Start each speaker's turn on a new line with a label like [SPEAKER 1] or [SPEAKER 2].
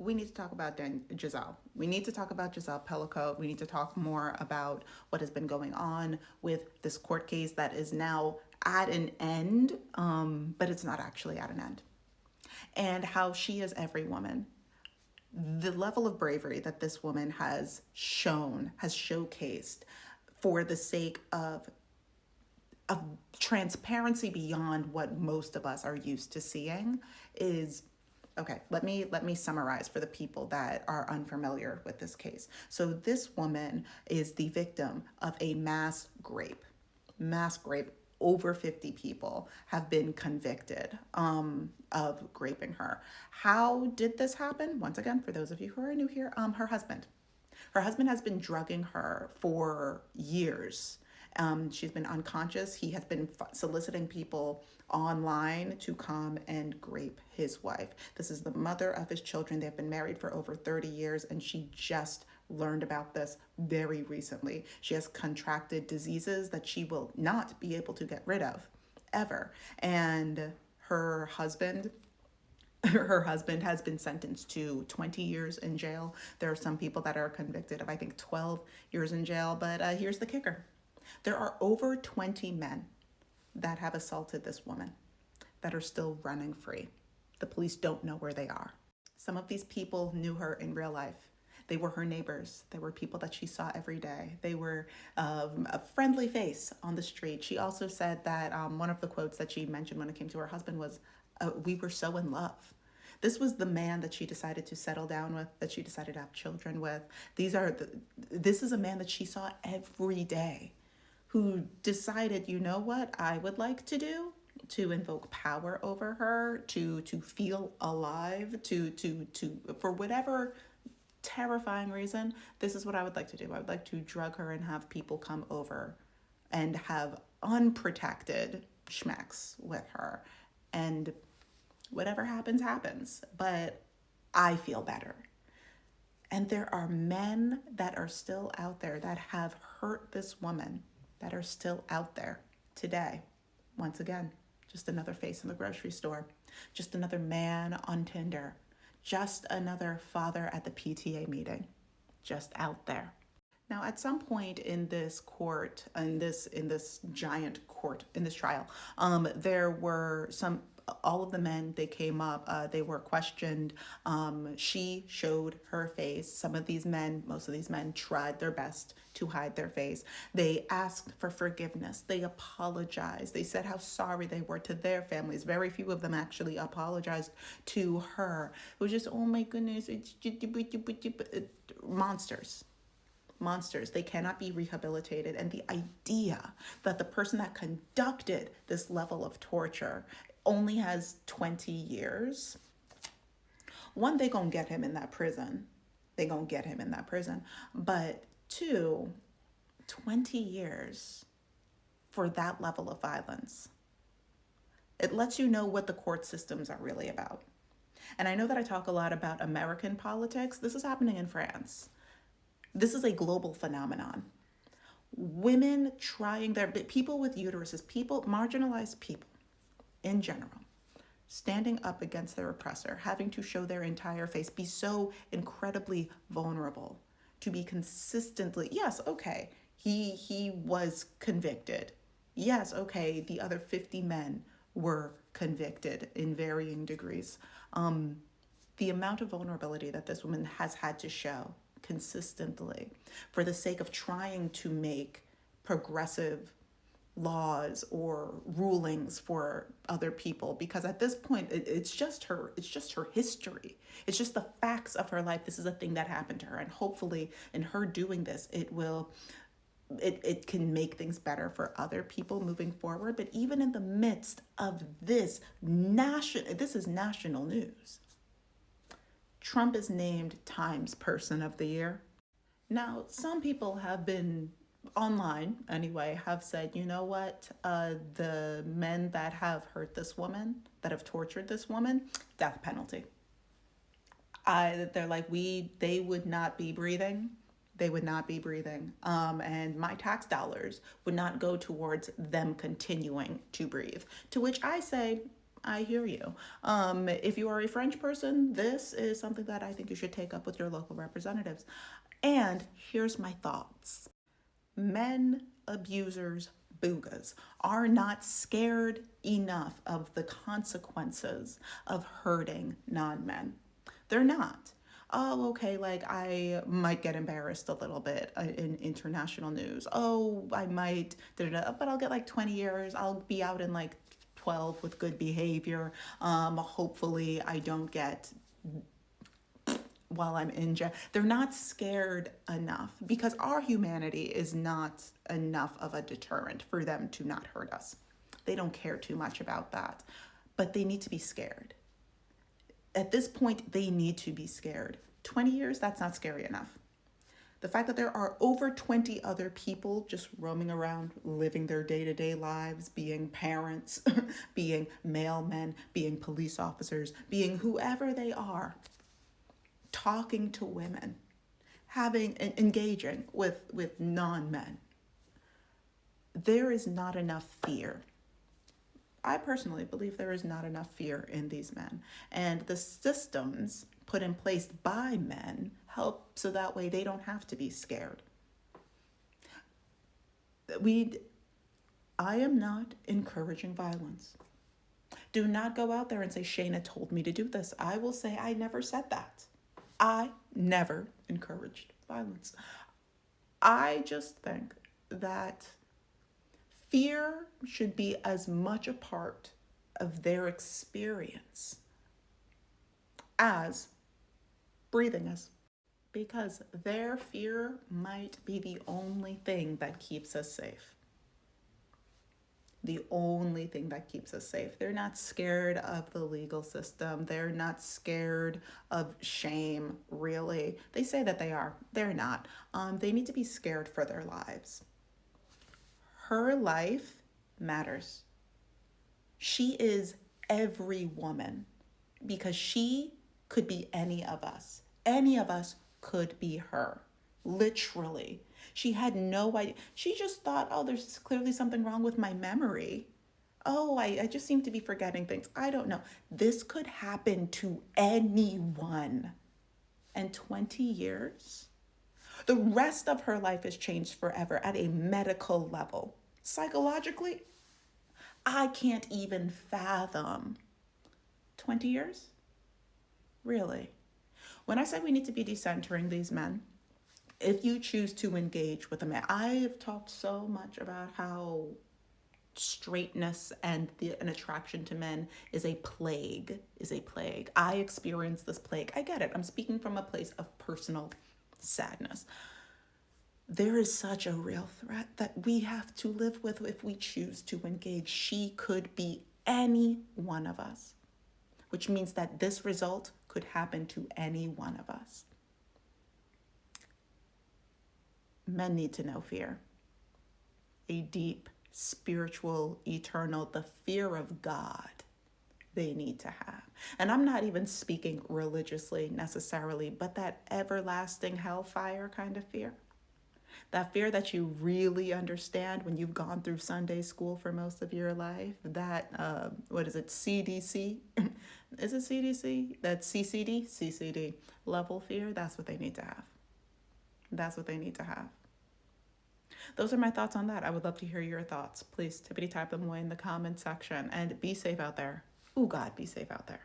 [SPEAKER 1] we need to talk about Gisele. We need to talk about Gisele Pelicot. We need to talk more about what has been going on with this court case that is now at an end, but it's not actually at an end. And how she is every woman. The level of bravery that this woman has shown, has showcased for the sake of transparency beyond what most of us are used to seeing is okay. Let me summarize for the people that are unfamiliar with this case. So this woman is the victim of a mass grape. Over 50 people have been convicted of raping her. How did this happen? Once again, for those of you who are new here, her husband. Her husband has been drugging her for years. She's been unconscious. He has been soliciting people online to come and grape his wife. This is the mother of his children. They've been married for over 30 years, and she just learned about this very recently. She has contracted diseases that she will not be able to get rid of ever. And her husband has been sentenced to 20 years in jail. There are some people that are convicted of, I think, 12 years in jail. But here's the kicker. There are over 20 men that have assaulted this woman that are still running free. The police don't know where they are. Some of these people knew her in real life. They were her neighbors. They were people that she saw every day. They were a friendly face on the street. She also said that one of the quotes that she mentioned when it came to her husband was, we were so in love. This was the man that she decided to settle down with, that she decided to have children with. This is a man that she saw every day, who decided, you know what I would like to do? To invoke power over her, to feel alive, to for whatever terrifying reason, this is what I would like to do. I would like to drug her and have people come over and have unprotected schmecks with her. And whatever happens, happens. But I feel better. And there are men that are still out there that have hurt this woman, that are still out there today. Once again, just another face in the grocery store, just another man on Tinder, just another father at the PTA meeting, just out there. Now, at some point in this court, in this giant court, in this trial, there were all of the men, they came up, they were questioned. She showed her face. Some of these men, most of these men tried their best to hide their face. They asked for forgiveness. They apologized. They said how sorry they were to their families. Very few of them actually apologized to her. It was just, oh my goodness, it's monsters. Monsters. They cannot be rehabilitated. And the idea that the person that conducted this level of torture only has 20 years. One, they gonna get him in that prison. But two, 20 years for that level of violence. It lets you know what the court systems are really about. And I know that I talk a lot about American politics. This is happening in France. This is a global phenomenon. Women people with uteruses, marginalized people in general, standing up against their oppressor, having to show their entire face, be so incredibly vulnerable, to be consistently, yes, okay, he was convicted. Yes, okay, the other 50 men were convicted in varying degrees. The amount of vulnerability that this woman has had to show consistently for the sake of trying to make progressive laws or rulings for other people, because at this point it's just her history, it's just the facts of her life. This is a thing that happened to her, and hopefully in her doing this, it can make things better for other people moving forward. But even in the midst of this is national news. Trump is named Times Person of the Year. Now, some people have been online anyway, have said, you know what, the men that have hurt this woman, that have tortured this woman, death penalty. They're like, they would not be breathing. And my tax dollars would not go towards them continuing to breathe. To which I say, I hear you. If you are a French person, this is something that I think you should take up with your local representatives. And here's my thoughts. Men abusers, boogas, are not scared enough of the consequences of hurting non-men. They're not. Oh, okay, like I might get embarrassed a little bit in international news. Oh, I might, but I'll get like 20 years. I'll be out in like 12 with good behavior. Hopefully, I don't get while I'm in jail. They're not scared enough because our humanity is not enough of a deterrent for them to not hurt us. They don't care too much about that, but they need to be scared. At this point, they need to be scared. 20 years, that's not scary enough. The fact that there are over 20 other people just roaming around, living their day-to-day lives, being parents, being mailmen, being police officers, being whoever they are, talking to women, engaging with non-men. There is not enough fear. I personally believe there is not enough fear in these men. And the systems put in place by men help so that way they don't have to be scared. I am not encouraging violence. Do not go out there and say, Shayna told me to do this. I will say, I never said that. I never encouraged violence. I just think that fear should be as much a part of their experience as breathing is, because their fear might be the only thing that keeps us safe. The only thing that keeps us safe. They're not scared of the legal system. They're not scared of shame, really. They say that they are. They're not. They need to be scared for their lives. Her life matters. She is every woman because she could be any of us. Any of us could be her. Literally. She had no idea. She just thought, oh, there's clearly something wrong with my memory. Oh, I just seem to be forgetting things. I don't know. This could happen to anyone. And 20 years? The rest of her life has changed forever at a medical level. Psychologically, I can't even fathom. 20 years? Really? When I said we need to be decentering these men, if you choose to engage with a man, I have talked so much about how straightness and an attraction to men is a plague, I experience this plague. I get it. I'm speaking from a place of personal sadness. There is such a real threat that we have to live with if we choose to engage. She could be any one of us, which means that this result could happen to any one of us. Men need to know fear. A deep, spiritual, eternal, the fear of God they need to have. And I'm not even speaking religiously necessarily, but that everlasting hellfire kind of fear. That fear that you really understand when you've gone through Sunday school for most of your life. That, what is it, CDC? Is it CDC? That CCD level fear, that's what they need to have. That's what they need to have. Those are my thoughts on that. I would love to hear your thoughts. Please tippity type them away in the comment section and be safe out there. Oh God, be safe out there.